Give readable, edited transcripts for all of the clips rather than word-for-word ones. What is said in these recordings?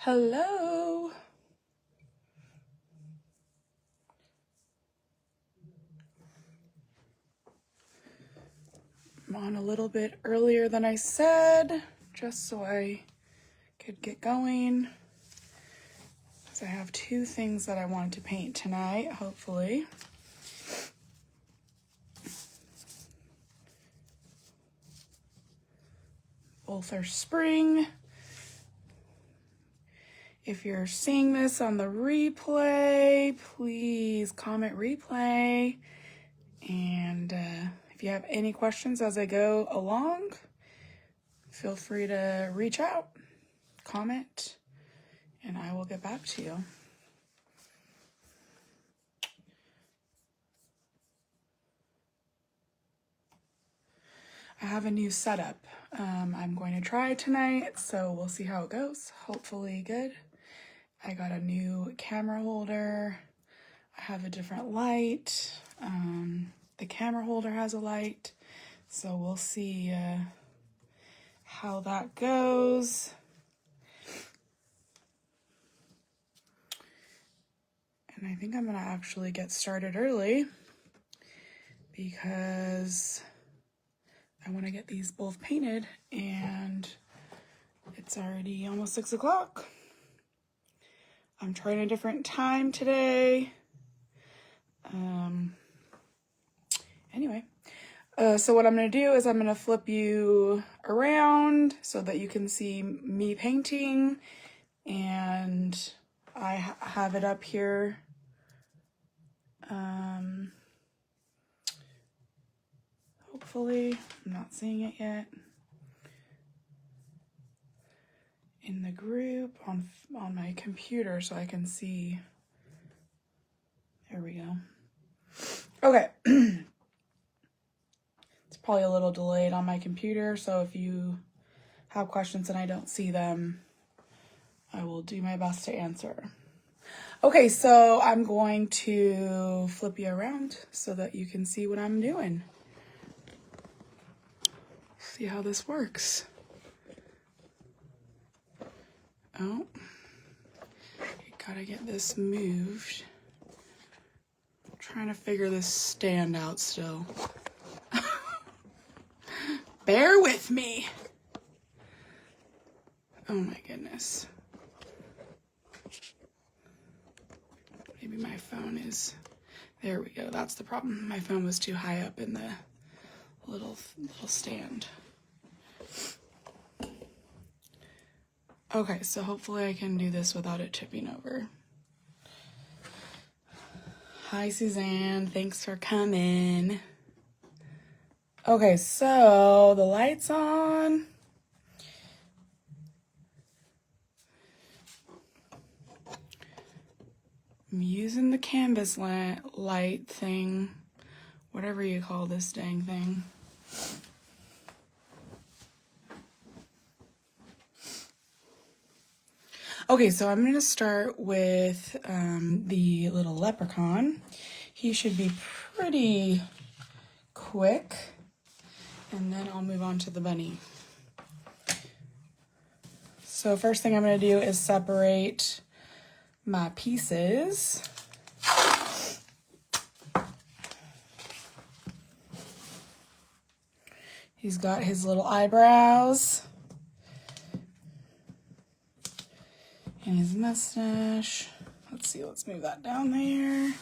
Hello. I'm on a little bit earlier than I said, just so I could get going. Because I have two things that I wanted to paint tonight, hopefully. Both are spring. If you're seeing this on the replay, please comment replay. And if you have any questions as I go along, feel free to reach out, comment, and I will get back to you. I have a new setup I'm going to try tonight, so we'll see how it goes. Hopefully good. I got a new camera holder. I have a different light. The camera holder has a light, so we'll see how that goes. And I think I'm gonna actually get started early because I want to get these both painted, and it's already almost 6 o'clock. I'm trying a different time today. Anyway, so what I'm going to do is I'm going to flip you around so that you can see me painting, and I have it up here. Hopefully, I'm not seeing it yet. In the group on my computer so I can see. There we go. Okay. It's probably a little delayed on my computer, so if you have questions and I don't see them, I will do my best to answer. Okay, so I'm going to flip you around so that you can see what I'm doing. See how this works. Oh, you gotta get this moved. I'm trying to figure this stand out still. Bear with me. Oh my goodness. Maybe my phone is, there we go, that's the problem. My phone was too high up in the little stand. Okay, so hopefully I can do this without it tipping over. Hi, Suzanne. Thanks for coming. Okay, so the light's on. I'm using the canvas light thing, whatever you call this dang thing. Okay, so I'm going to start with the little leprechaun. He should be pretty quick, and then I'll move on to the bunny. So first thing I'm going to do is separate my pieces. He's got his little eyebrows and his mustache. Let's see, let's move that down there.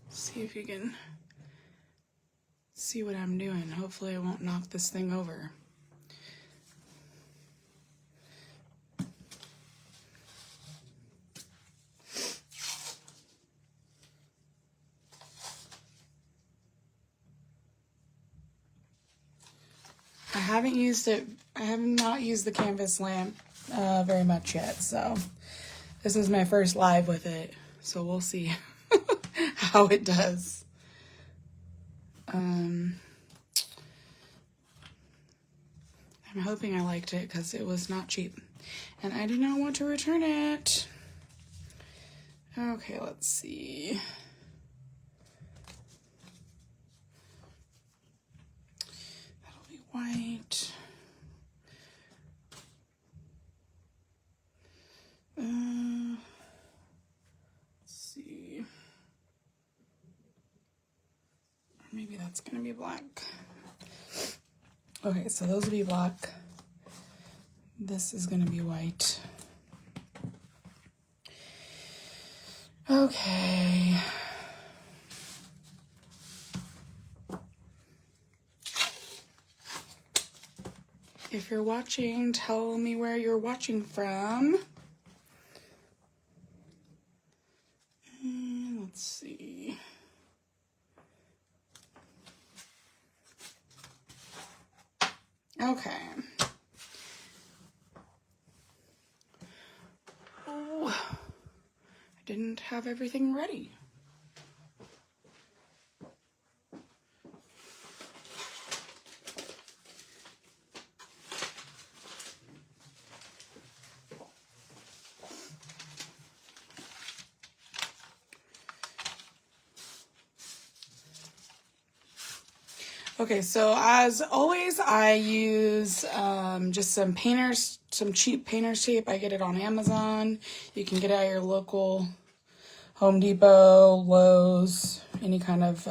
See if you can see what I'm doing. Hopefully I won't knock this thing over. I have not used the canvas lamp very much yet, so this is my first live with it, so we'll see how it does. I'm hoping I liked it because it was not cheap, and I do not want to return it. Okay, let's see. That'll be white. Maybe that's gonna be black. Okay, so those will be black. This is gonna be white. Okay. If you're watching, tell me where you're watching from. And let's see. Okay. Oh, I didn't have everything ready. Okay, so as always, I use just some cheap painter's tape. I get it on Amazon. You can get it at your local Home Depot, Lowe's, any kind of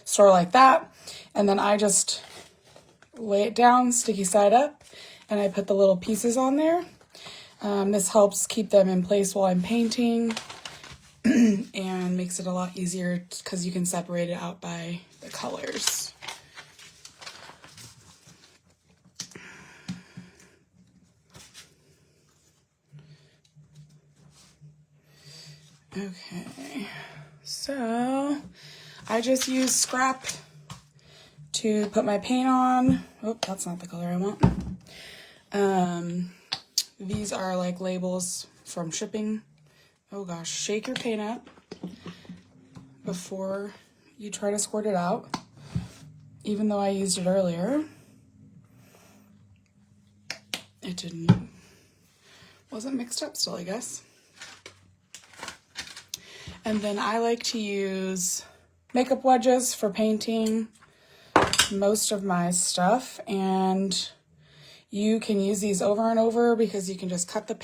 store like that. And then I just lay it down, sticky side up, and I put the little pieces on there. This helps keep them in place while I'm painting and makes it a lot easier because you can separate it out by the colors. Okay, so I just use scrap to put my paint on. Oh, that's not the color I want. These are like labels from shipping. Oh gosh, shake your paint up before you try to squirt it out. Even though I used it earlier, it wasn't mixed up still, I guess. And then I like to use makeup wedges for painting most of my stuff. And you can use these over and over because you can just cut the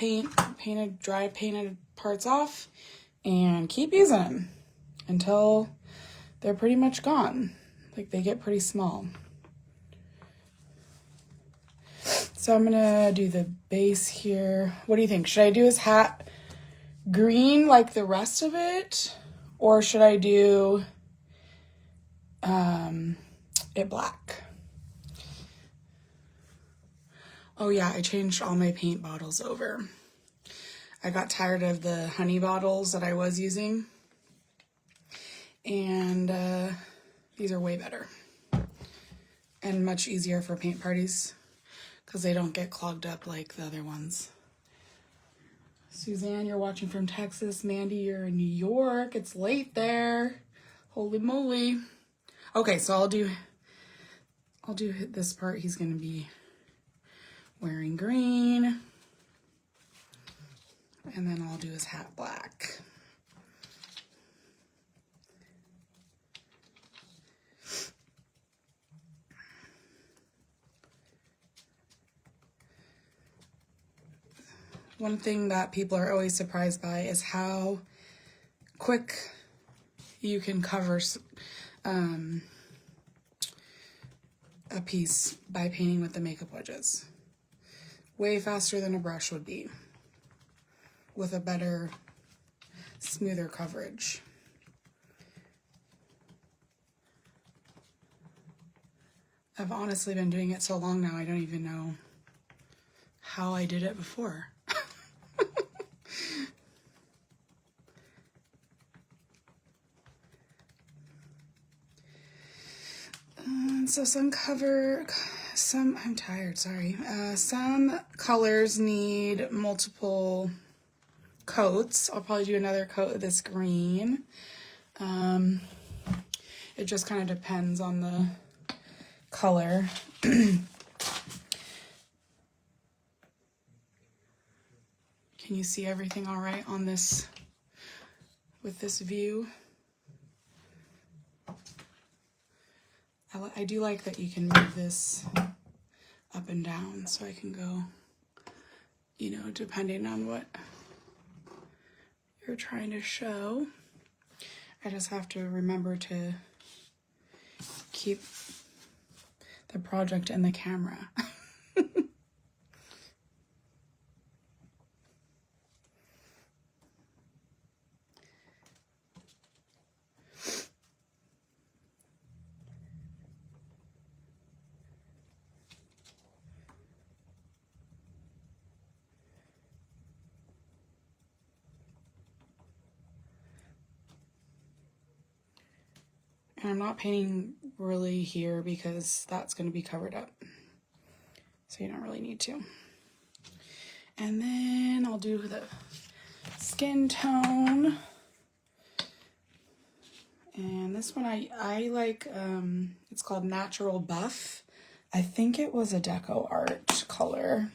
dry painted parts off and keep using them until they're pretty much gone. Like they get pretty small. So I'm gonna do the base here. What do you think? Should I do his hat green like the rest of it, or should I do it black? Oh yeah, I changed all my paint bottles over. I got tired of the honey bottles that I was using, and these are way better and much easier for paint parties because they don't get clogged up like the other ones. Suzanne, you're watching from Texas. Mandy, you're in New York. It's late there. Holy moly. Okay, so I'll do this part. He's going to be wearing green. And then I'll do his hat black. One thing that people are always surprised by is how quick you can cover a piece by painting with the makeup wedges. Way faster than a brush would be, with a better, smoother coverage. I've honestly been doing it so long now, I don't even know how I did it before. So I'm tired, sorry. Some colors need multiple coats. I'll probably do another coat of this green. It just kind of depends on the color. Can you see everything all right on this, with this view? I do like that you can move this up and down, so I can go, you know, depending on what you're trying to show. I just have to remember to keep the project in the camera. And I'm not painting really here because that's going to be covered up. So you don't really need to. And then I'll do the skin tone. And this one I like, it's called Natural Buff. I think it was a Deco Art color.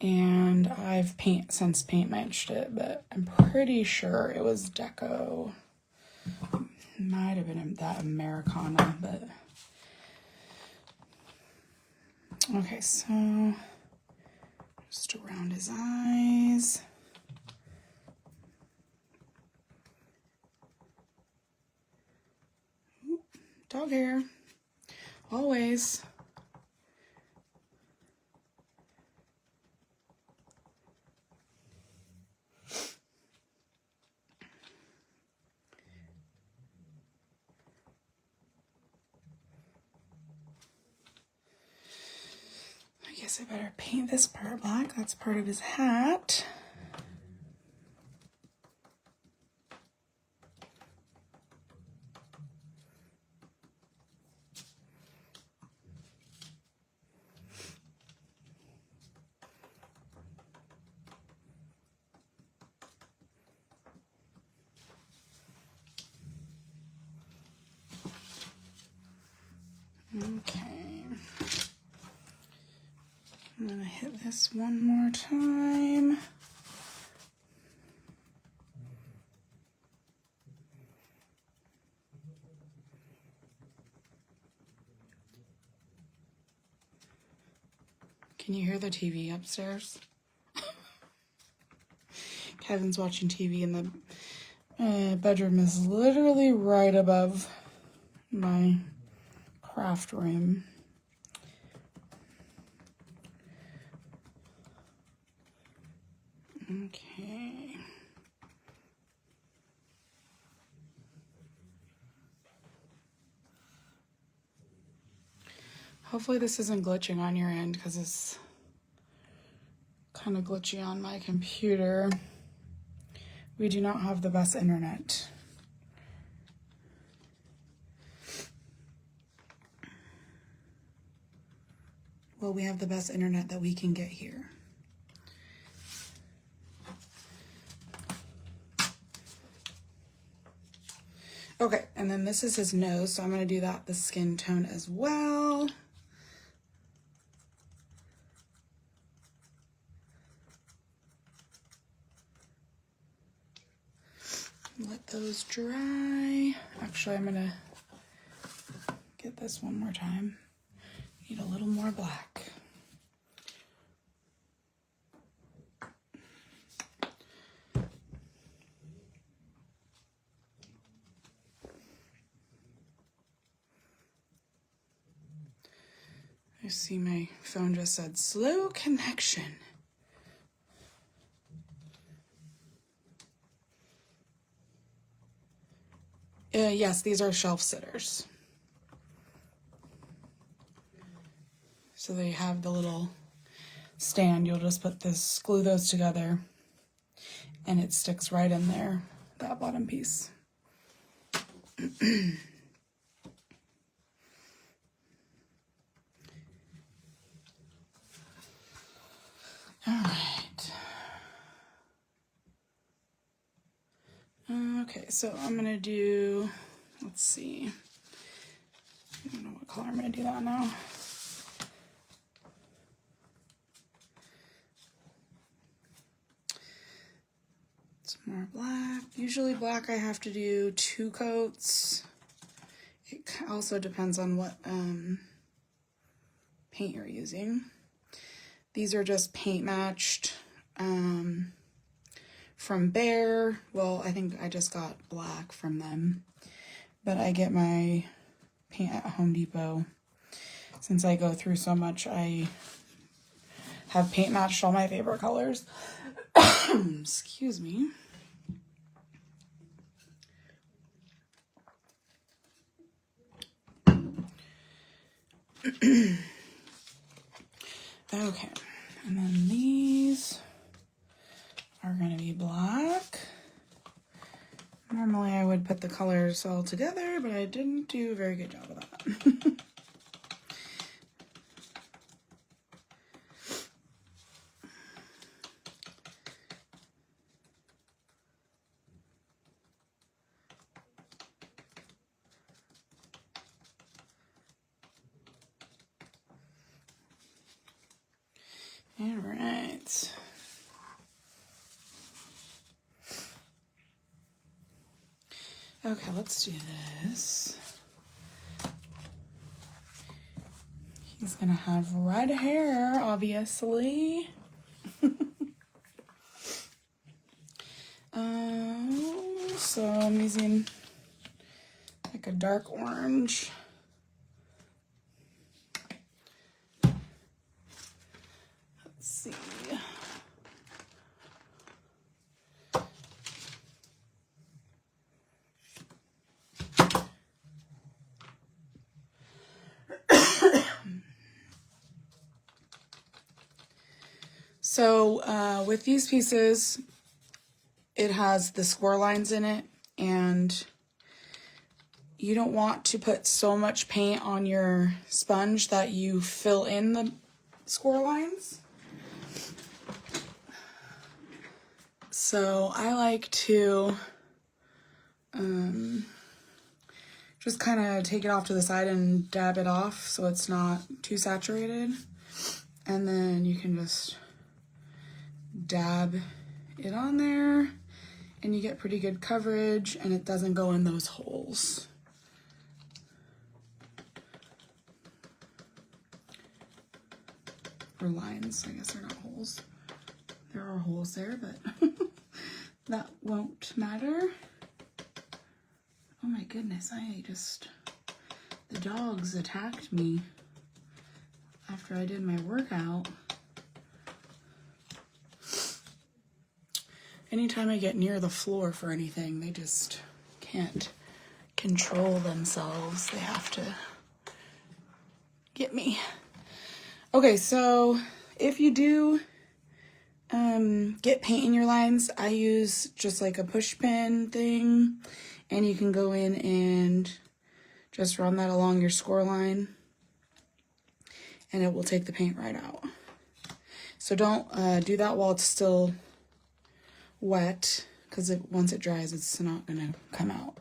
And I've since paint matched it, but I'm pretty sure it was Deco. Might have been that Americana, but okay, so just around his eyes. Ooh, dog hair, always. I guess I better paint this part black. That's part of his hat. Okay. I'm gonna hit this one more time. Can you hear the TV upstairs? Kevin's watching TV and the bedroom is literally right above my craft room. Okay. Hopefully this isn't glitching on your end because it's kind of glitchy on my computer. We do not have the best internet. Well, we have the best internet that we can get here. Okay, and then this is his nose, so I'm going to do the skin tone as well. Let those dry. Actually, I'm going to get this one more time. Need a little more black. I see my phone just said slow connection. Yes, these are shelf sitters. So they have the little stand. You'll just glue those together and it sticks right in there, that bottom piece. All right. Okay, so I'm gonna do, let's see. I don't know what color I'm gonna do that now. Some more black. Usually black I have to do 2 coats. It also depends on what paint you're using. These are just paint matched from Bear. Well, I think I just got black from them, but I get my paint at Home Depot. Since I go through so much, I have paint matched all my favorite colors. Excuse me. Okay, and then these are going to be black. Normally I would put the colors all together, but I didn't do a very good job of that. All right. Okay, let's do this. He's gonna have red hair, obviously. So I'm using like a dark orange. Let's see. So with these pieces, it has the score lines in it, and you don't want to put so much paint on your sponge that you fill in the score lines. So I like to just kind of take it off to the side and dab it off so it's not too saturated. And then you can just dab it on there and you get pretty good coverage and it doesn't go in those holes. Or lines, I guess they're not holes. There are holes there, but that won't matter. Oh my goodness, the dogs attacked me after I did my workout. Anytime I get near the floor for anything, they just can't control themselves. They have to get me. Okay, so if you do get paint in your lines, I use just like a push pin thing, and you can go in and just run that along your score line and it will take the paint right out. So don't do that while it's still wet, because once it dries, it's not gonna come out.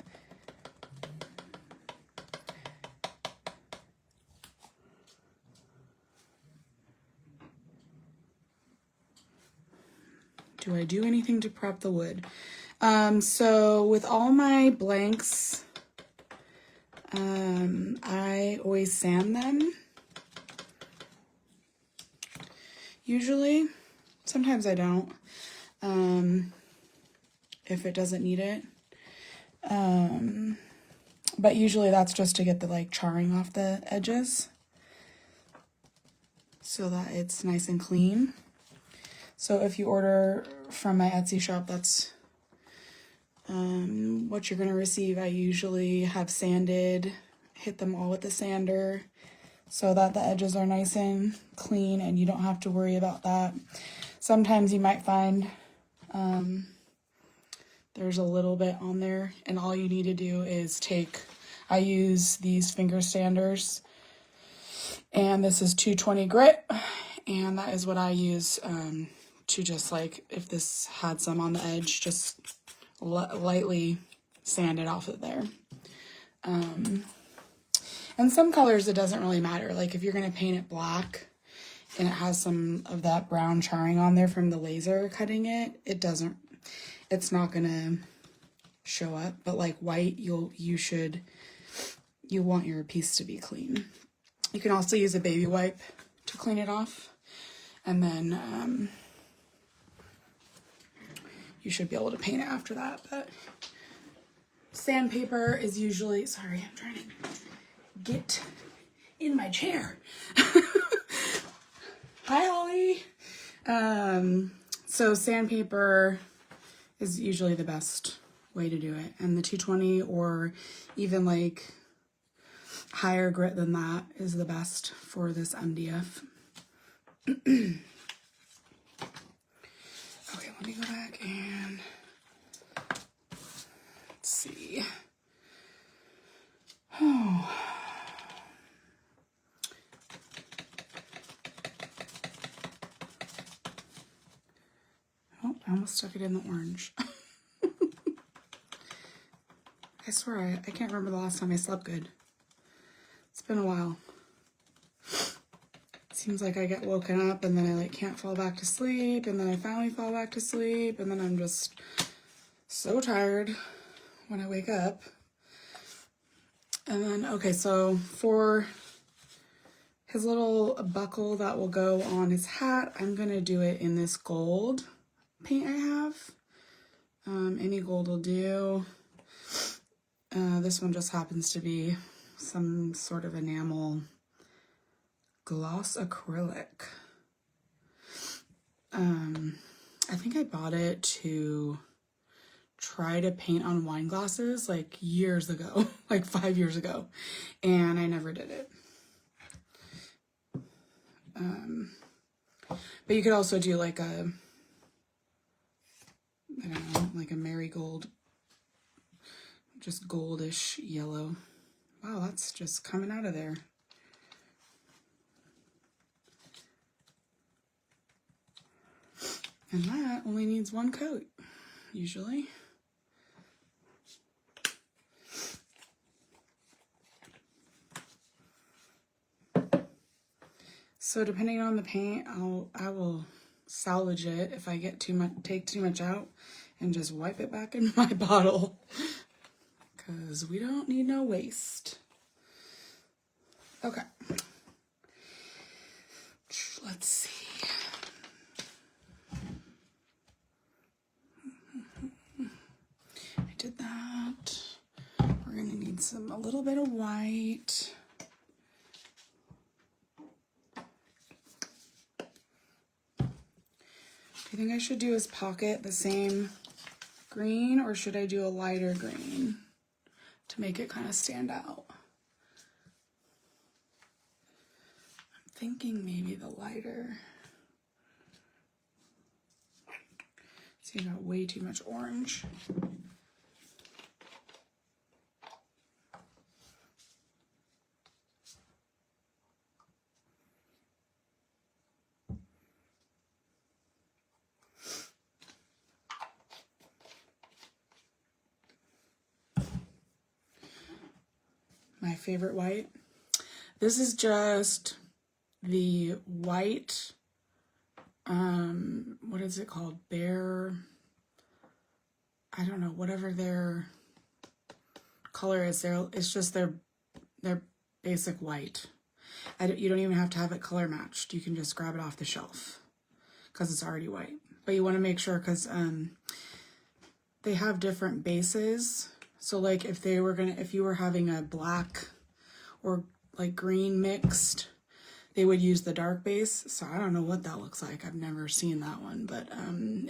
Do I do anything to prep the wood? So with all my blanks, I always sand them. Usually, sometimes I don't. If it doesn't need it. But usually that's just to get the like charring off the edges so that it's nice and clean. So if you order from my Etsy shop, that's what you're going to receive. I usually have sanded, hit them all with the sander so that the edges are nice and clean and you don't have to worry about that. Sometimes you might find there's a little bit on there, and all you need to do is I use these finger sanders, and this is 220 grit, and that is what I use to just like, if this had some on the edge, just lightly sand it off of there. And some colors it doesn't really matter. Like if you're going to paint it black and it has some of that brown charring on there from the laser cutting it, it's not going to show up. But like white, you want your piece to be clean. You can also use a baby wipe to clean it off, and then you should be able to paint it after that. But sandpaper is usually, sorry, I'm trying to get in my chair. Hi, Holly. So sandpaper is usually the best way to do it. And the 220 or even like higher grit than that is the best for this MDF. Okay, let me go back and let's see. Oh. Oh, I almost stuck it in the orange. I swear, I can't remember the last time I slept good. It's been a while. It seems like I get woken up and then I like can't fall back to sleep, and then I finally fall back to sleep, and then I'm just so tired when I wake up. And then, okay, so for his little buckle that will go on his hat, I'm gonna do it in this gold paint I have. Any gold will do. This one just happens to be some sort of enamel gloss acrylic. I think I bought it to try to paint on wine glasses like years ago, like 5 years ago, and I never did it. But you could also do like a, I don't know, like a marigold, just goldish yellow. Wow, that's just coming out of there. And that only needs one coat, usually. So depending on the paint, I will salvage it if I get take too much out and just wipe it back in my bottle, because we don't need no waste. Okay. Let's see. I did that. We're gonna need a little bit of white. Do you think I should do his pocket the same green, or should I do a lighter green to make it kind of stand out? I'm thinking maybe the lighter. See, I got way too much orange. My favorite white. This is just the white, what is it called? Bear, I don't know, whatever their color is. It's just their basic white. You don't even have to have it color matched. You can just grab it off the shelf because it's already white. But you want to make sure, because they have different bases. So like if you were having a black or like green mixed, they would use the dark base. So I don't know what that looks like. I've never seen that one. But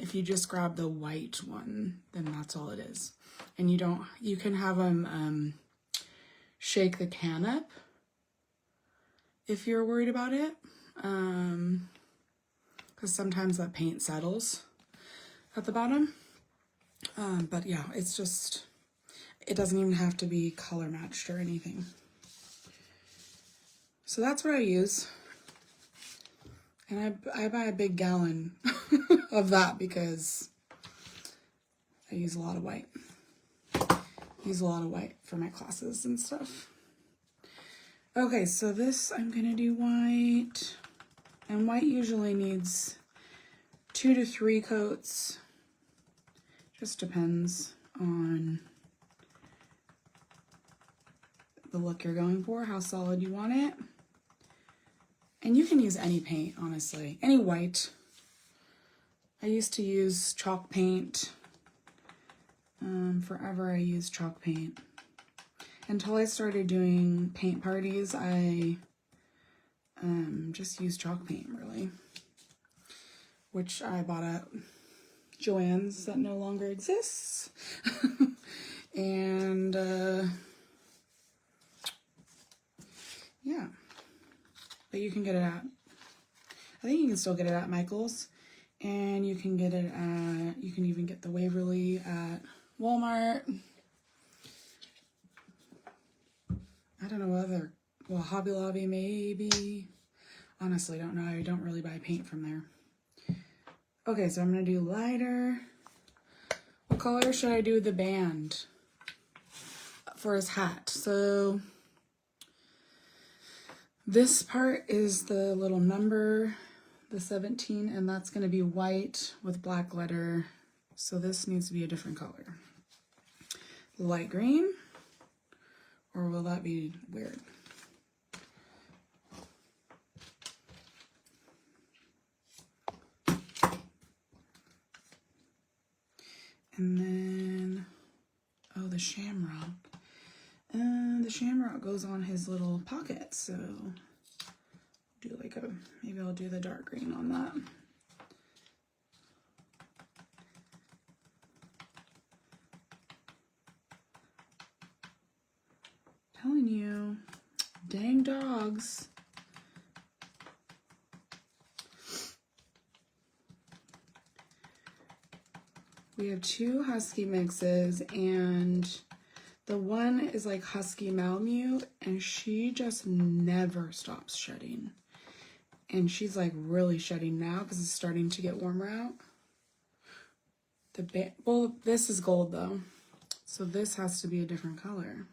if you just grab the white one, then that's all it is. And you can have them shake the can up if you're worried about it. Because sometimes that paint settles at the bottom. But yeah, it's just, it doesn't even have to be color matched or anything. So that's what I use. And I buy a big gallon of that because I use a lot of white. Use a lot of white for my classes and stuff. Okay, so this I'm gonna do white. And white usually needs 2 to 3 coats. Just depends on the look you're going for, how solid you want it. And you can use any paint, honestly, any white. I used to use chalk paint. Forever I used chalk paint. Until I started doing paint parties, I just used chalk paint, really. Which I bought at Joann's that no longer exists. And, yeah. But you can get it at, I think you can still get it at Michael's. And you can get it at, you can even get the Waverly at Walmart. I don't know whether, well, Hobby Lobby maybe. Honestly, don't know. I don't really buy paint from there. Okay, so I'm going to do lighter. What color should I do the band for his hat? So this part is the little number, the 17, and that's going to be white with black letter. So this needs to be a different color. Light green, or will that be weird? And then, oh, the shamrock. The shamrock goes on his little pocket, so do like a, maybe I'll do the dark green on that. Telling you, dang dogs. We have 2 husky mixes, and the one is like husky Malamute, and she just never stops shedding. And she's like really shedding now because it's starting to get warmer out. Well, this is gold though, so this has to be a different color.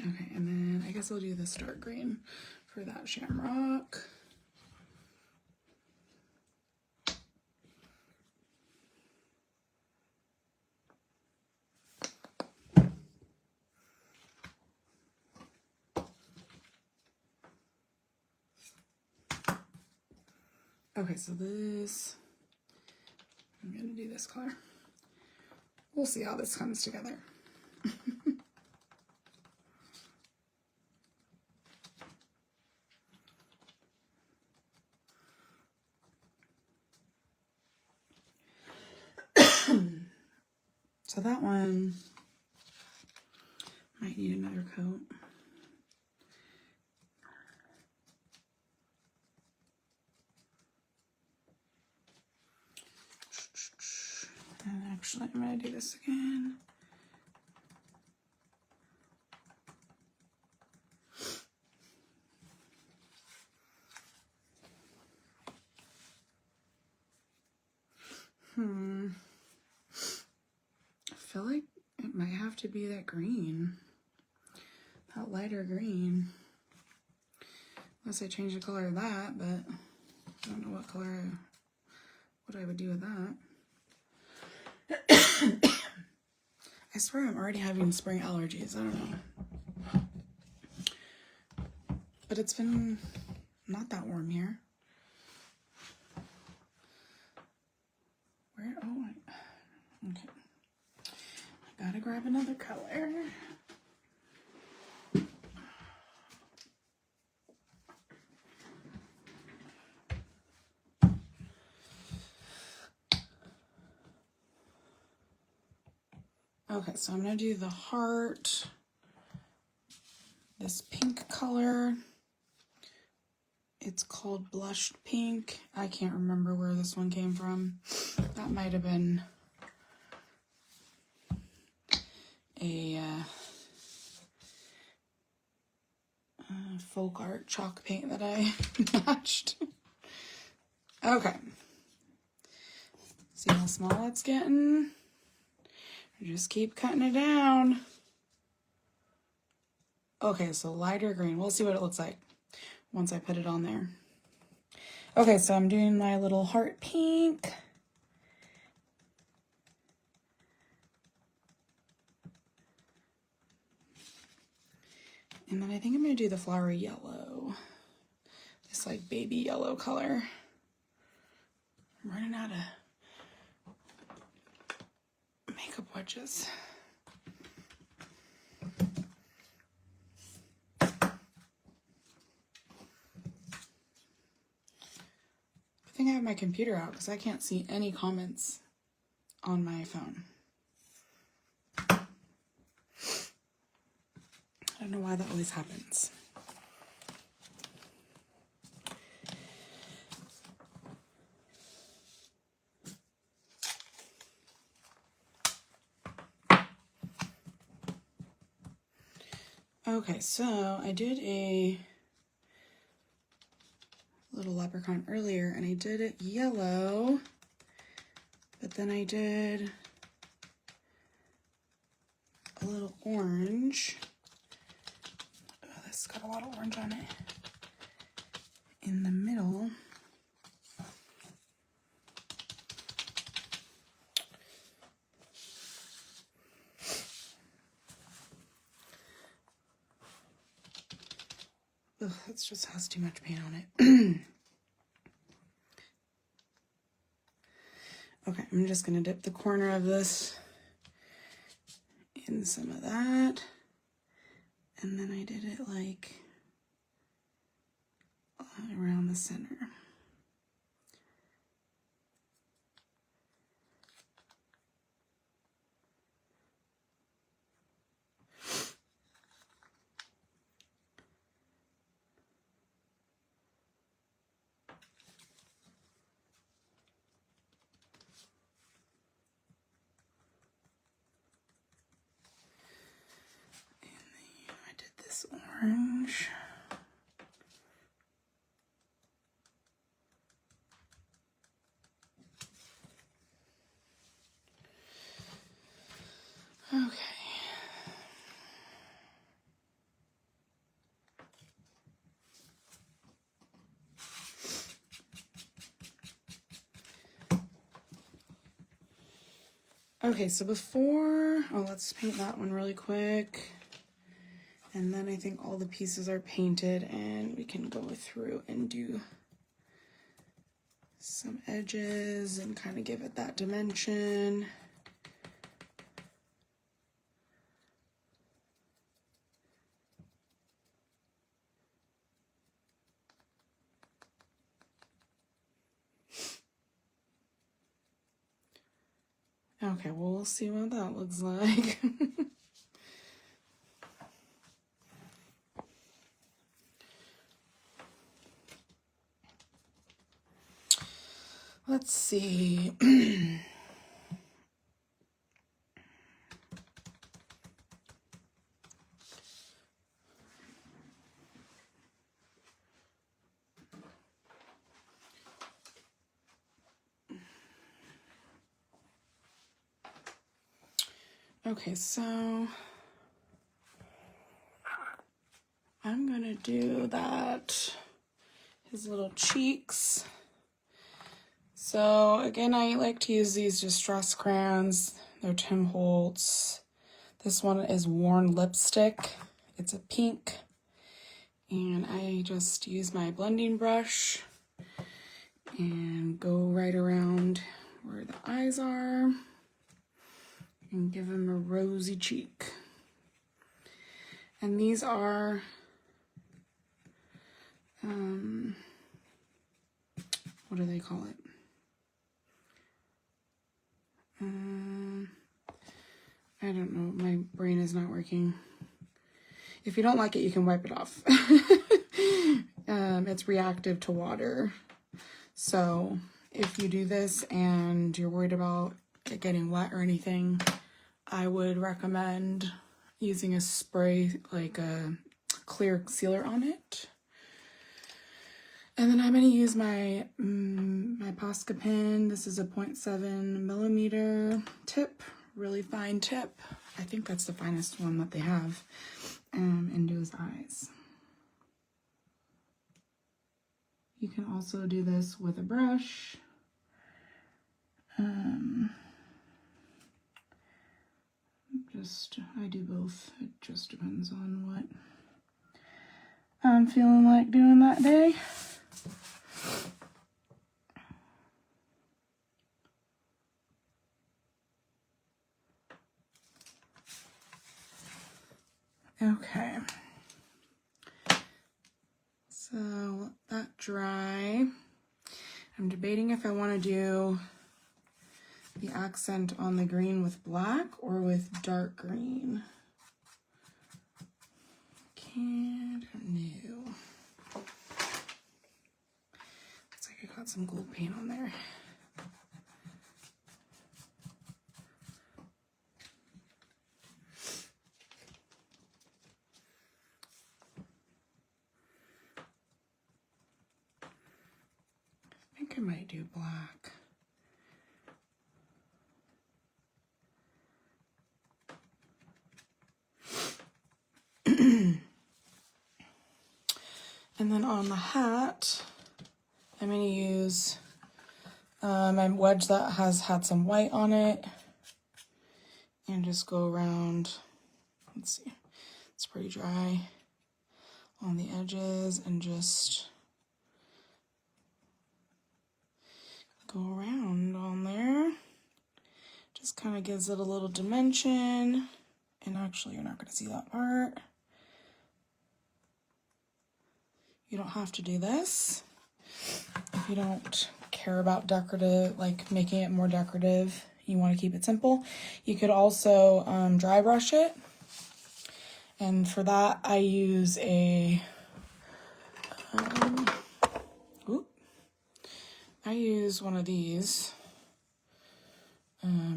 Okay, and then I guess I'll do this dark green for that shamrock. Okay, so this, I'm gonna do this color. We'll see how this comes together. So that one might need another coat. And actually, I'm going to do this again. I feel like it might have to be that green. That lighter green. Unless I change the color of that, but I don't know what color, what I would do with that. I swear I'm already having spring allergies. I don't know. But it's been not that warm here. Where? Oh, okay. I gotta grab another color. Okay, so I'm gonna do the heart, this pink color. It's called blushed pink. I can't remember where this one came from. That might have been a folk art chalk paint that I matched. Okay. See how small it's getting? Just keep cutting it down. Okay, so lighter green. We'll see what it looks like once I put it on there. Okay, so I'm doing my little heart pink. And then I think I'm going to do the flowery yellow. This like baby yellow color. I'm running out of scratches. I think I have my computer out because I can't see any comments on my phone. I don't know why that always happens. Okay, so I did a little leprechaun earlier and I did it yellow, but then I did a little orange. Oh, this got a lot of orange on it. In the middle. Ugh, that just has too much paint on it. Okay, I'm just gonna dip the corner of this in some of that. And then I did it like around the center. Orange. Okay. Okay, so let's paint that one really quick. And then I think all the pieces are painted and we can go through and do some edges and kind of give it that dimension. Okay, well, we'll see what that looks like. Let's see. Okay, so I'm gonna do that, his little cheeks. So again, I like to use these distress crayons. They're Tim Holtz. This one is Worn Lipstick. It's a pink. And I just use my blending brush and go right around where the eyes are and give him a rosy cheek. And these are what do they call it? I don't know, my brain is not working. If you don't like it, you can wipe it off. It's reactive to water. So if you do this and you're worried about it getting wet or anything, I would recommend using a spray, like a clear sealer on it. And then I'm going to use my my Posca pen. This is a 0.7 millimeter tip, really fine tip. I think that's the finest one that they have. And do his eyes. You can also do this with a brush. I do both. It just depends on what I'm feeling like doing that day. Okay. So let that dry. I'm debating if I want to do the accent on the green with black or with dark green. Can't know. Looks like I got some gold paint on there. I think I might do black. And then on the hat, I'm going to use my wedge that has had some white on it and just go around. Let's see, it's pretty dry on the edges and just go around on there. Just kind of gives it a little dimension. And actually, you're not going to see that part. You don't have to do this if you don't care about decorative, like making it more decorative. You want to keep it simple. You could also dry brush it. And for that, I use a I use one of these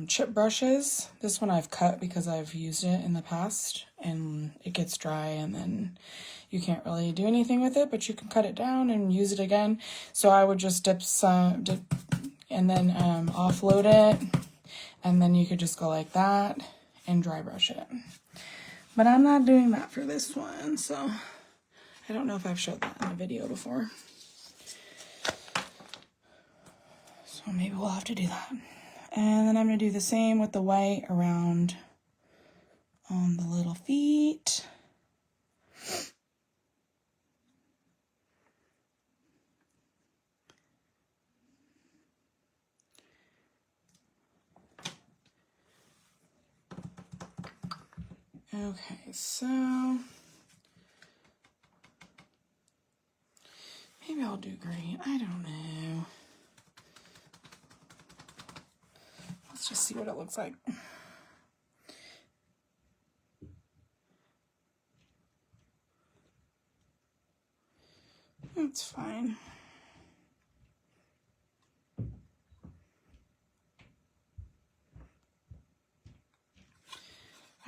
chip brushes. This one I've cut because I've used it in the past and it gets dry and then you can't really do anything with it, but you can cut it down and use it again. So I would just dip and then offload it, and then you could just go like that and dry brush it. But I'm not doing that for this one, so I don't know if I've showed that in a video before. So maybe we'll have to do that. And then I'm going to do the same with the white around on the little feet. Okay, so maybe I'll do green. I don't know. Let's just see what it looks like. That's fine.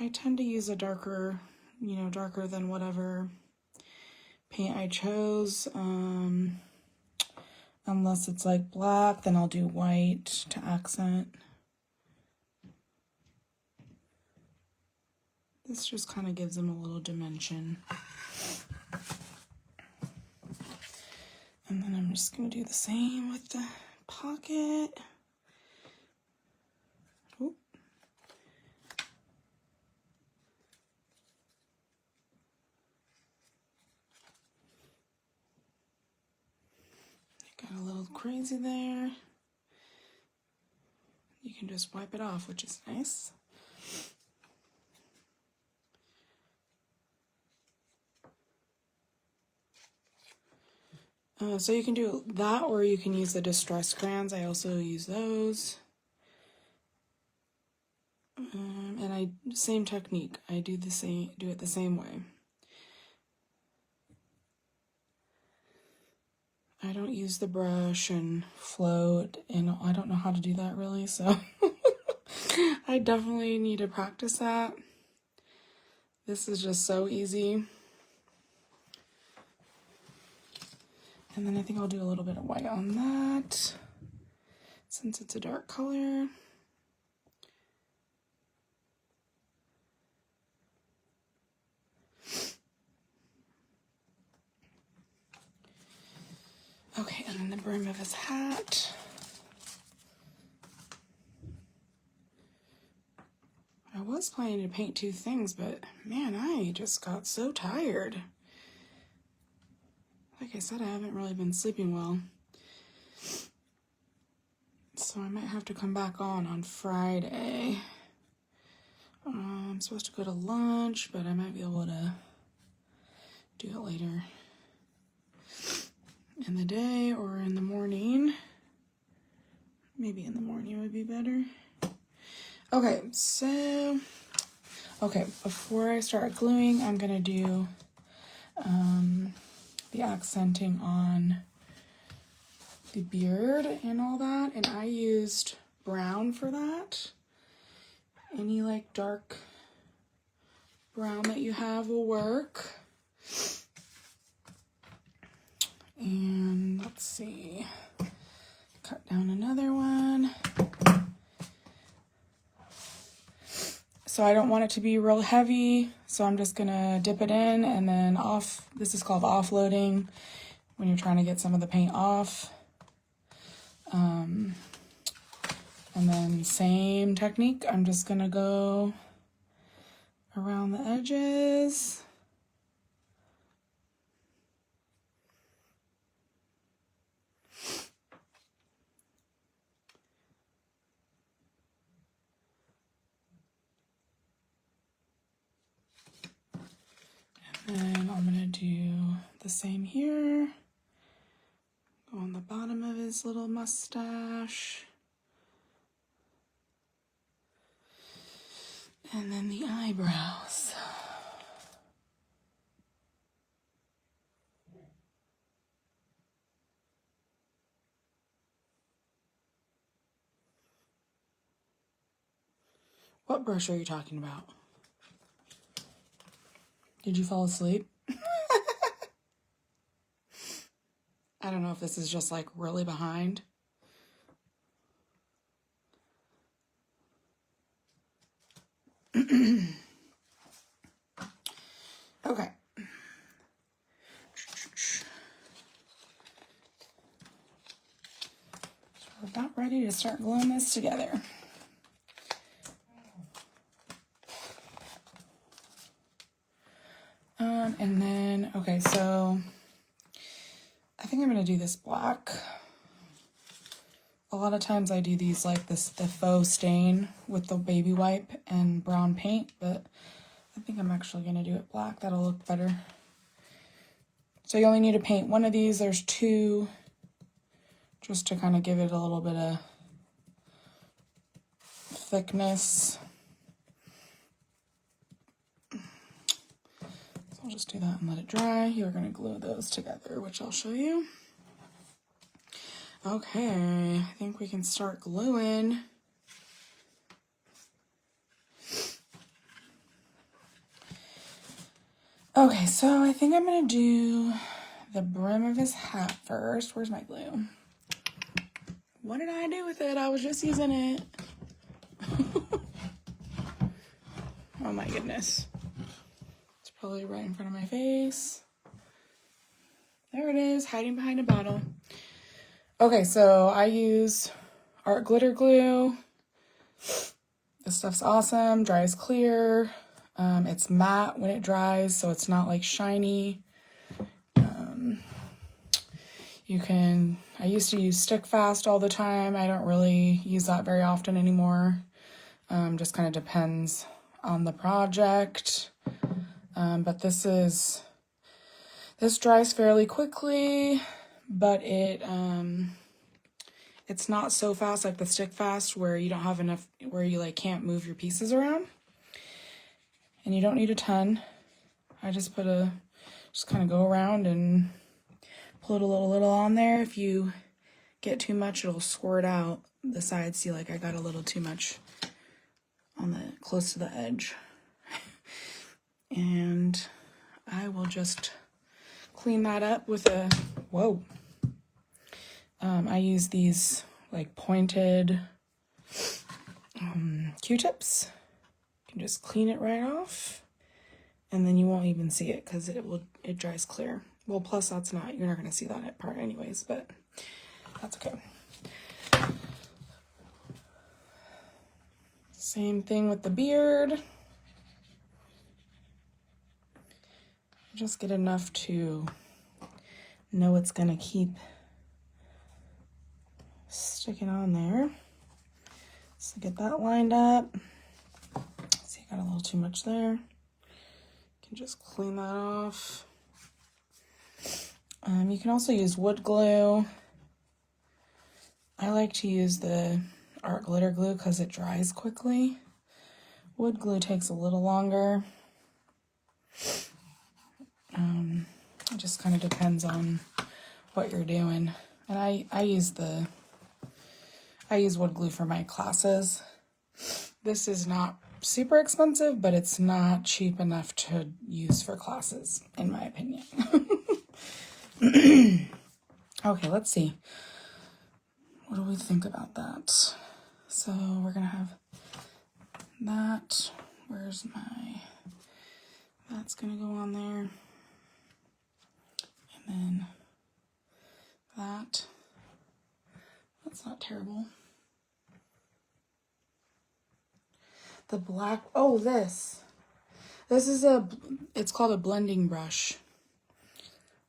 I tend to use a darker, darker than whatever paint I chose. Unless it's like black, then I'll do white to accent. This just kind of gives them a little dimension. And then I'm just going to do the same with the pocket. Oop. Got a little crazy there. You can just wipe it off, which is nice. So you can do that, or you can use the distress crayons. I also use those. And same technique. I do it the same way. I don't use the brush and float, and I don't know how to do that really, so I definitely need to practice that. This is just so easy. And then I think I'll do a little bit of white on that, since it's a dark color. Okay, and then the brim of his hat. I was planning to paint two things, but man, I just got so tired. Like I said, I haven't really been sleeping well. So I might have to come back on Friday. I'm supposed to go to lunch, but I might be able to do it later in the day or in the morning. Maybe in the morning would be better. Okay, so, before I start gluing, I'm gonna do the accenting on the beard and all that, and I used brown for that. Any like dark brown that you have will work. And let's see, cut down another one. So I don't want it to be real heavy, so I'm just gonna dip it in and then off. This is called offloading, when you're trying to get some of the paint off. And then same technique, I'm just gonna go around the edges. And I'm gonna do the same here. Go on the bottom of his little mustache. And then the eyebrows. What brush are you talking about? Did you fall asleep? I don't know if this is just like really behind. Okay. So we're about ready to start gluing this together. And then, okay, so I think I'm gonna do this black. A lot of times I do these like this, the faux stain with the baby wipe and brown paint, but I think I'm actually gonna do it black. That'll look better. So you only need to paint one of these. There's two, just to kind of give it a little bit of thickness. So I'll just do that and let it dry. You're gonna glue those together, which I'll show you. Okay, I think we can start gluing. Okay, so I think I'm gonna do the brim of his hat first. Where's my glue? What did I do with it? I was just using it. Oh my goodness. It's probably right in front of my face. There it is, hiding behind a bottle. Okay, so I use art glitter glue. This stuff's awesome, dries clear. It's matte when it dries, so it's not like shiny. I used to use Stick Fast all the time. I don't really use that very often anymore. Just kind of depends on the project. But this dries fairly quickly, but it's not so fast like the Stick Fast where you don't have enough, where you like can't move your pieces around. And you don't need a ton. I just just kind of go around and put a little on there. If you get too much, it'll squirt out the sides. See, like I got a little too much on close to the edge. And I will just clean that up with I use these like pointed Q-tips. You can just clean it right off, and then you won't even see it because it dries clear. Well, plus you're not going to see that part anyways, but that's okay. Same thing with the beard. Just get enough to know it's going to keep sticking on there. So get that lined up. So you got a little too much there. Can just clean that off. You can also use wood glue. I like to use the art glitter glue because it dries quickly. Wood glue takes a little longer. It just kind of depends on what you're doing. And I use wood glue for my classes. This is not super expensive, but it's not cheap enough to use for classes, in my opinion. Okay, let's see. What do we think about that? So we're gonna have that. Where's my... That's gonna go on there. And then that. That's not terrible. The black, oh, this is it's called a blending brush.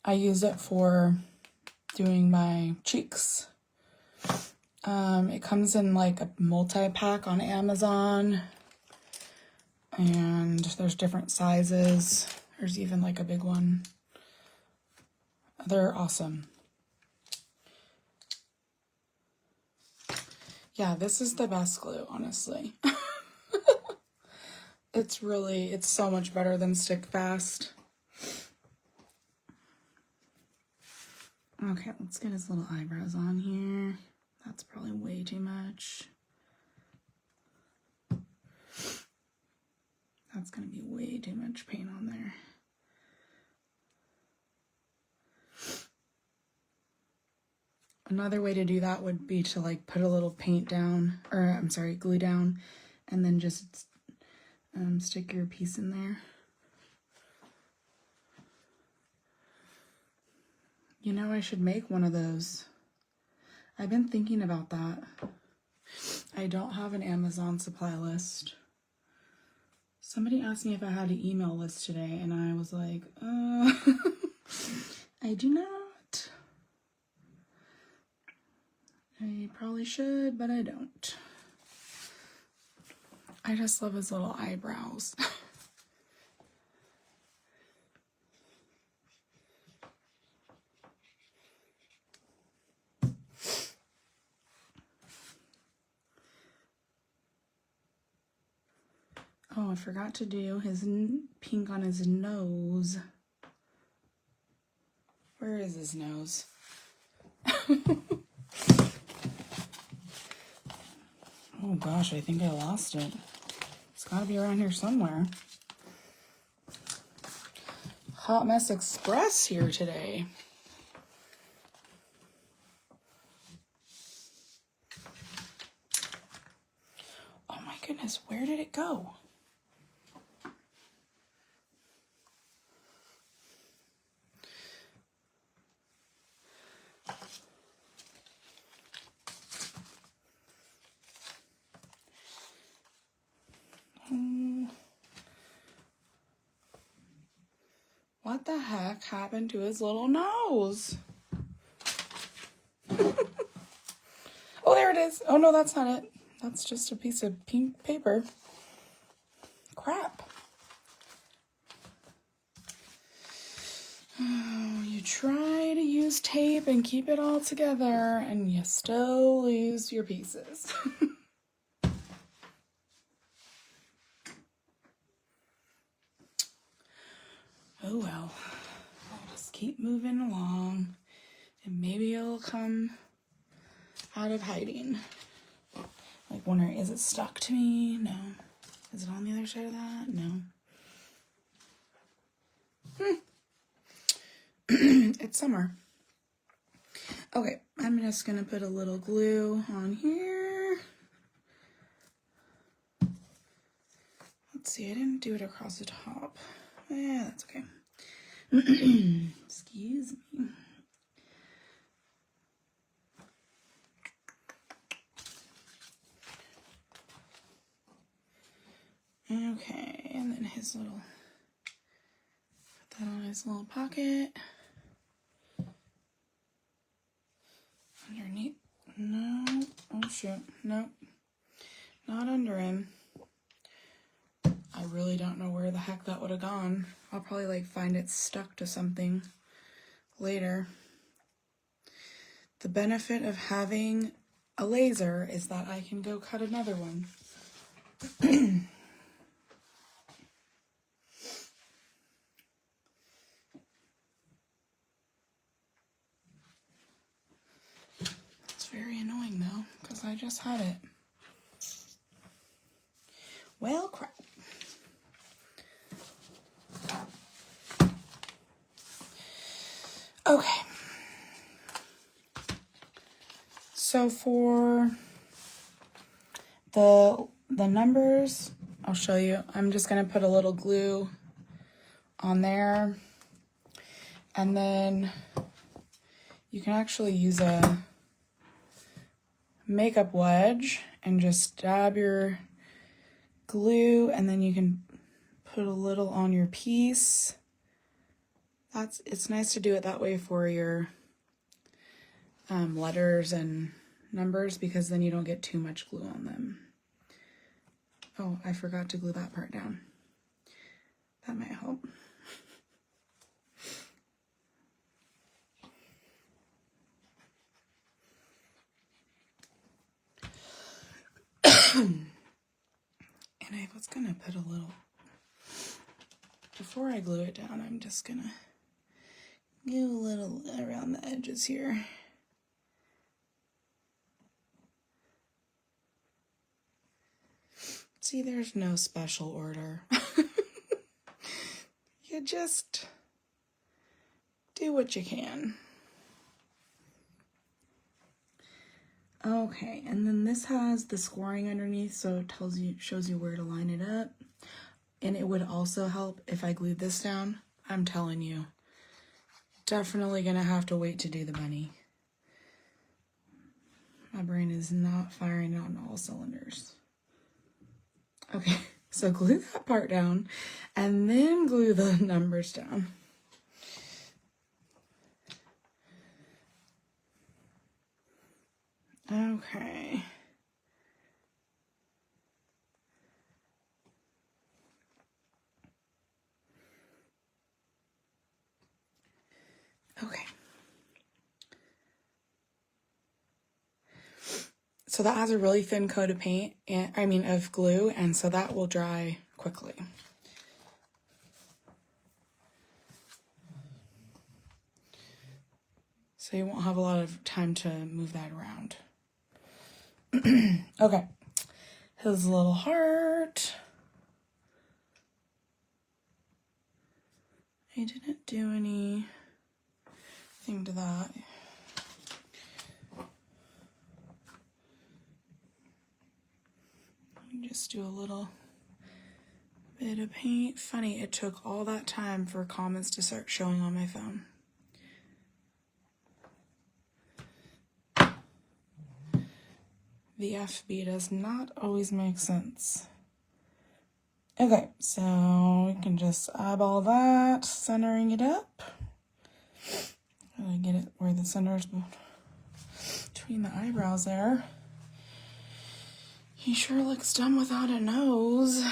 I use it for doing my cheeks. It comes in like a multi-pack on Amazon, and there's different sizes. There's even like a big one. They're awesome. Yeah, this is the best glue, honestly. It's so much better than Stick Fast. Okay, let's get his little eyebrows on here. That's probably way too much. That's gonna be way too much paint on there. Another way to do that would be to like put a little paint down, or I'm sorry, glue down, and then just stick your piece in there. You know, I should make one of those. I've been thinking about that. I don't have an Amazon supply list. Somebody asked me if I had an email list today, and I was like, I do not. I probably should, but I don't. I just love his little eyebrows. Oh, I forgot to do his pink on his nose. Where is his nose? Oh gosh, I think I lost it. It's gotta be around here somewhere. Hot Mess Express here today. Oh my goodness, where did it go? What the heck happened to his little nose? Oh, there it is. Oh, no, that's not it. That's just a piece of pink paper. Crap. Oh, you try to use tape and keep it all together, and you still lose your pieces. Oh well, I'll just keep moving along, and maybe it'll come out of hiding. Like, wondering, is it stuck to me? No. Is it on the other side of that? No. It's summer. Okay, I'm just gonna put a little glue on here. Let's see, I didn't do it across the top. Yeah, that's okay. Excuse me. Okay, and then his little, put that on his little pocket. Underneath, no, oh shoot, nope, not under him. I really don't know where the heck that would have gone. I'll probably like find it stuck to something later. The benefit of having a laser is that I can go cut another one. It's very annoying though, because I just had it. Well, crap. Okay. So for the numbers, I'll show you. I'm just going to put a little glue on there. And then you can actually use a makeup wedge and just dab your glue, and then you can put a little on your piece. It's nice to do it that way for your letters and numbers, because then you don't get too much glue on them. Oh, I forgot to glue that part down. That might help. And I was gonna put a little, before I glue it down, I'm just gonna do a little around the edges here. See, there's no special order. You just do what you can. Okay, and then this has the scoring underneath, so it shows you where to line it up. And it would also help if I glued this down. I'm telling you, definitely gonna have to wait to do the bunny. My brain is not firing on all cylinders. Okay, so glue that part down and then glue the numbers down. Okay. Okay. So that has a really thin coat of paint, of glue, and so that will dry quickly. So you won't have a lot of time to move that around. Okay. His little heart. I didn't do anything to that. Just do a little bit of paint. Funny, it took all that time for comments to start showing on my phone. The FB does not always make sense. Okay, so we can just eyeball that, centering it up. Gotta get it where the center is between the eyebrows there. He sure looks dumb without a nose.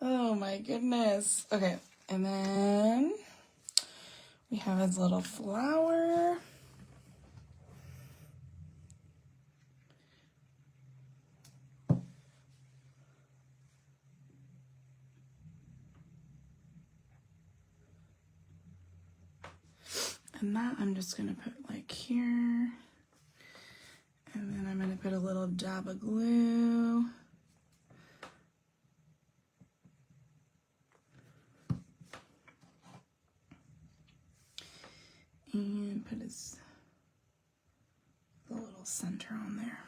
Oh my goodness. Okay, and then we have his little flower. And that I'm just gonna put like here. And then I'm going to put a little dab of glue. And put the little center on there.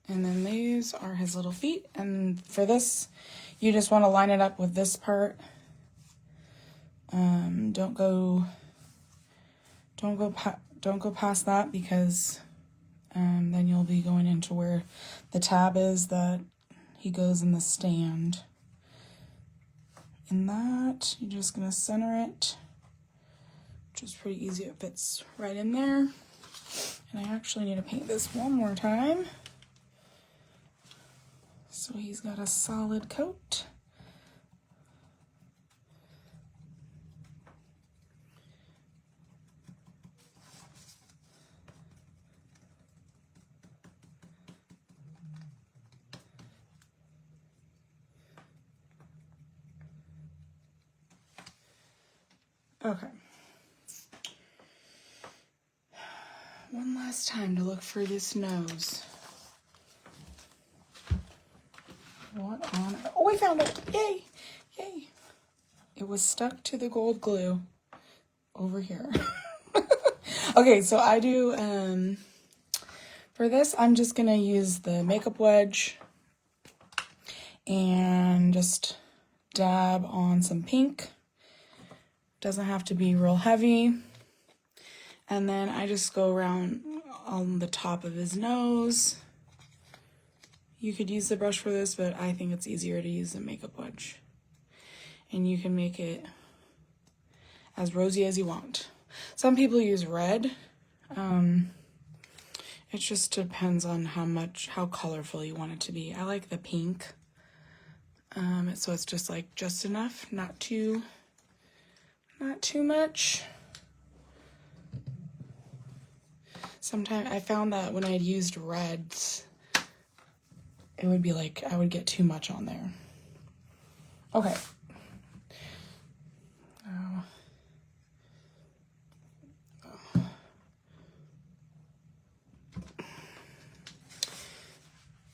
And then these are his little feet. And for this, you just want to line it up with this part. Don't go past that, because then you'll be going into where the tab is that he goes in the stand. in that. You're just gonna center it, which is pretty easy. It fits right in there. And I actually need to paint this one more time, so he's got a solid coat. Okay. One last time to look for this nose. What on? Oh, I found it! Yay! Yay! It was stuck to the gold glue over here. Okay, so I do, for this, I'm just gonna use the makeup wedge and just dab on some pink. Doesn't have to be real heavy. And then I just go around on the top of his nose. You could use the brush for this, but I think it's easier to use the makeup wedge. And you can make it as rosy as you want. Some people use red. It just depends on how colorful you want it to be. I like the pink. So it's just like just enough, not too much. Sometimes I found that when I'd used reds, it would be like I would get too much on there. Okay.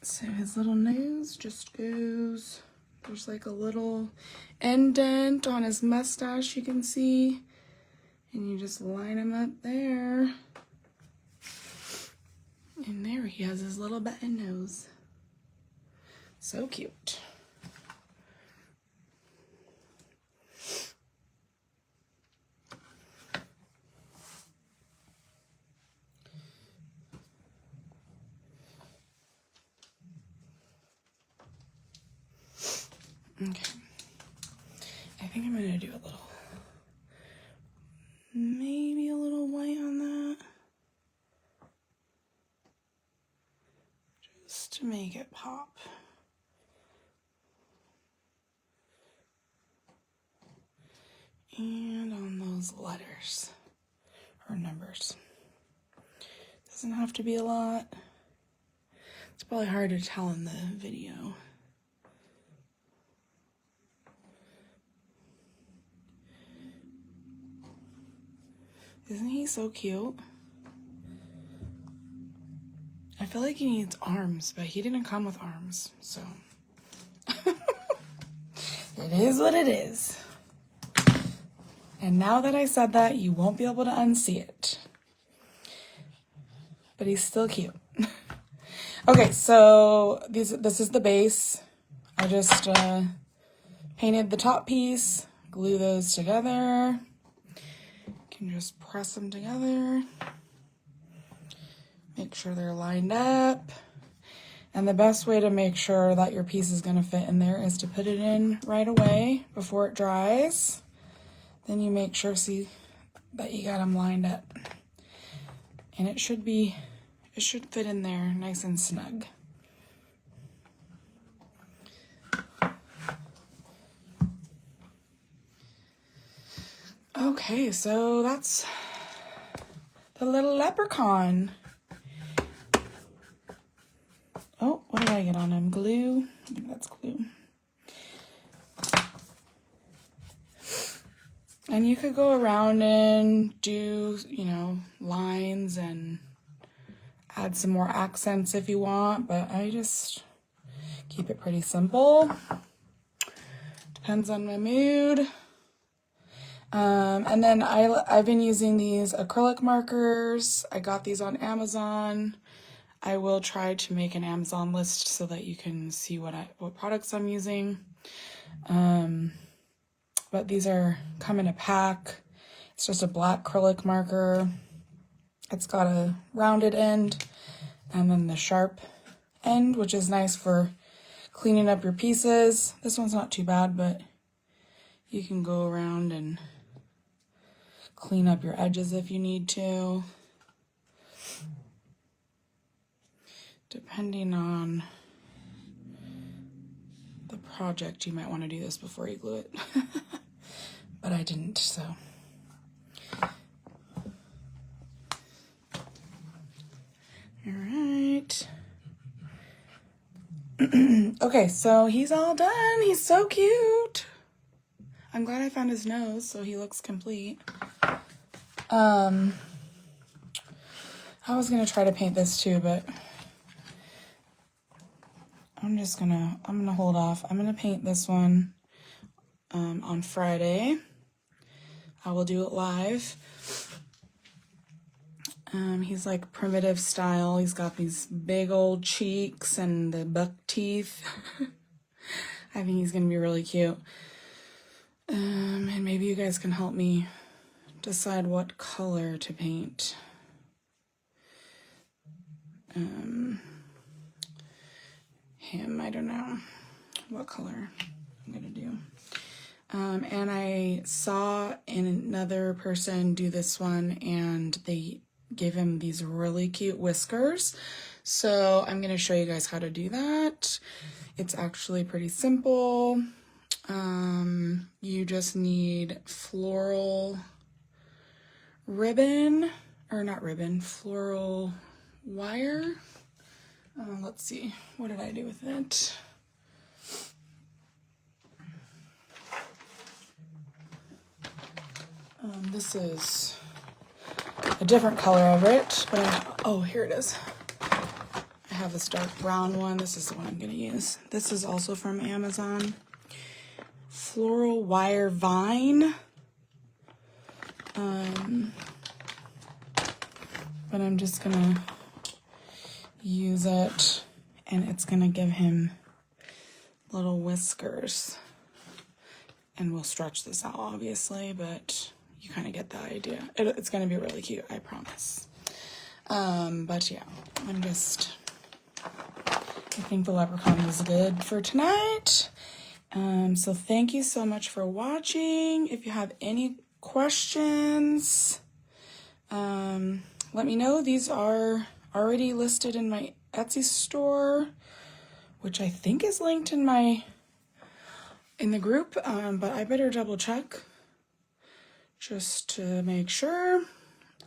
So his little nose just goes, there's like a little indent on his mustache you can see, and you just line him up there. And there he has his little button nose. So cute. Okay. I think I'm gonna do maybe a little white on that. Just to make it pop. And on those letters or numbers. Doesn't have to be a lot. It's probably hard to tell in the video. Isn't he so cute? I feel like he needs arms, but he didn't come with arms, so. It is what it is. And now that I said that, you won't be able to unsee it. But he's still cute. Okay, so this is the base. I just painted the top piece, glue those together. You can just press them together. Make sure they're lined up. And the best way to make sure that your piece is going to fit in there is to put it in right away before it dries. Then you make sure, see, that you got them lined up. And it should fit in there nice and snug. Okay, so that's the little leprechaun. Oh, what did I get on him? Glue? I think that's glue. And you could go around and do, lines and add some more accents if you want, but I just keep it pretty simple. Depends on my mood. And then I've been using these acrylic markers. I got these on Amazon. I will try to make an Amazon list so that you can see what products I'm using. But these come in a pack. It's just a black acrylic marker. It's got a rounded end and then the sharp end, which is nice for cleaning up your pieces. This one's not too bad, but You can go around and clean up your edges if you need to. Depending on the project, you might want to do this before you glue it. But I didn't, so. All right. Okay, so he's all done. He's so cute. I'm glad I found his nose, so he looks complete. I was gonna try to paint this too, but I'm gonna hold off. I'm gonna paint this one on Friday. I will do it live. He's like primitive style. He's got these big old cheeks and the buck teeth. I think he's gonna be really cute. And maybe you guys can help me decide what color to paint. Him, I don't know what color I'm gonna do. And I saw another person do this one, and they gave him these really cute whiskers. So I'm gonna show you guys how to do that. It's actually pretty simple. You just need floral ribbon, or not ribbon, floral wire. Let's see, what did I do with it? This is a different color of it, but oh, here it is. I have this dark brown one. This is the one I'm gonna use. This is also from Amazon. Floral wire vine. But I'm just gonna use it, and it's gonna give him little whiskers. And we'll stretch this out, obviously, but you kind of get the idea. It's gonna be really cute, I promise. But yeah, I think the leprechaun is good for tonight. So thank you so much for watching. If you have any questions, let me know. These are already listed in my Etsy store, which I think is linked in the group, but I better double check just to make sure.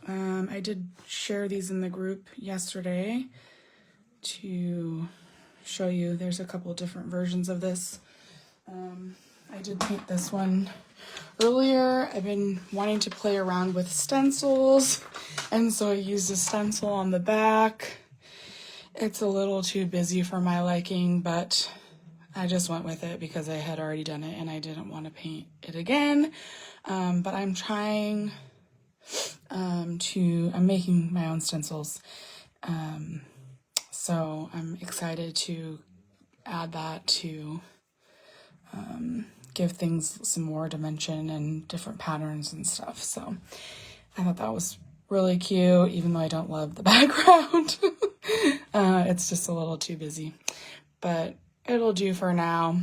I did share these in the group yesterday to show you. There's a couple different versions of this. I did paint this one earlier. I've been wanting to play around with stencils, and so I used a stencil on the back. It's a little too busy for my liking, but I just went with it because I had already done it and I didn't want to paint it again. But I'm trying I'm making my own stencils. So I'm excited to add that to give things some more dimension and different patterns and stuff. So I thought that was really cute, even though I don't love the background. It's just a little too busy, but it'll do for now.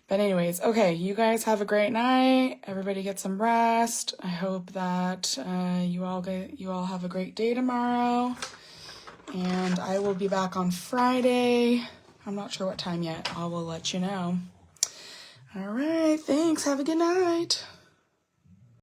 But anyways, okay, you guys have a great night. Everybody get some rest. I hope that you all have a great day tomorrow. And I will be back on Friday. I'm not sure what time yet. I will let you know. All right, thanks. Have a good night.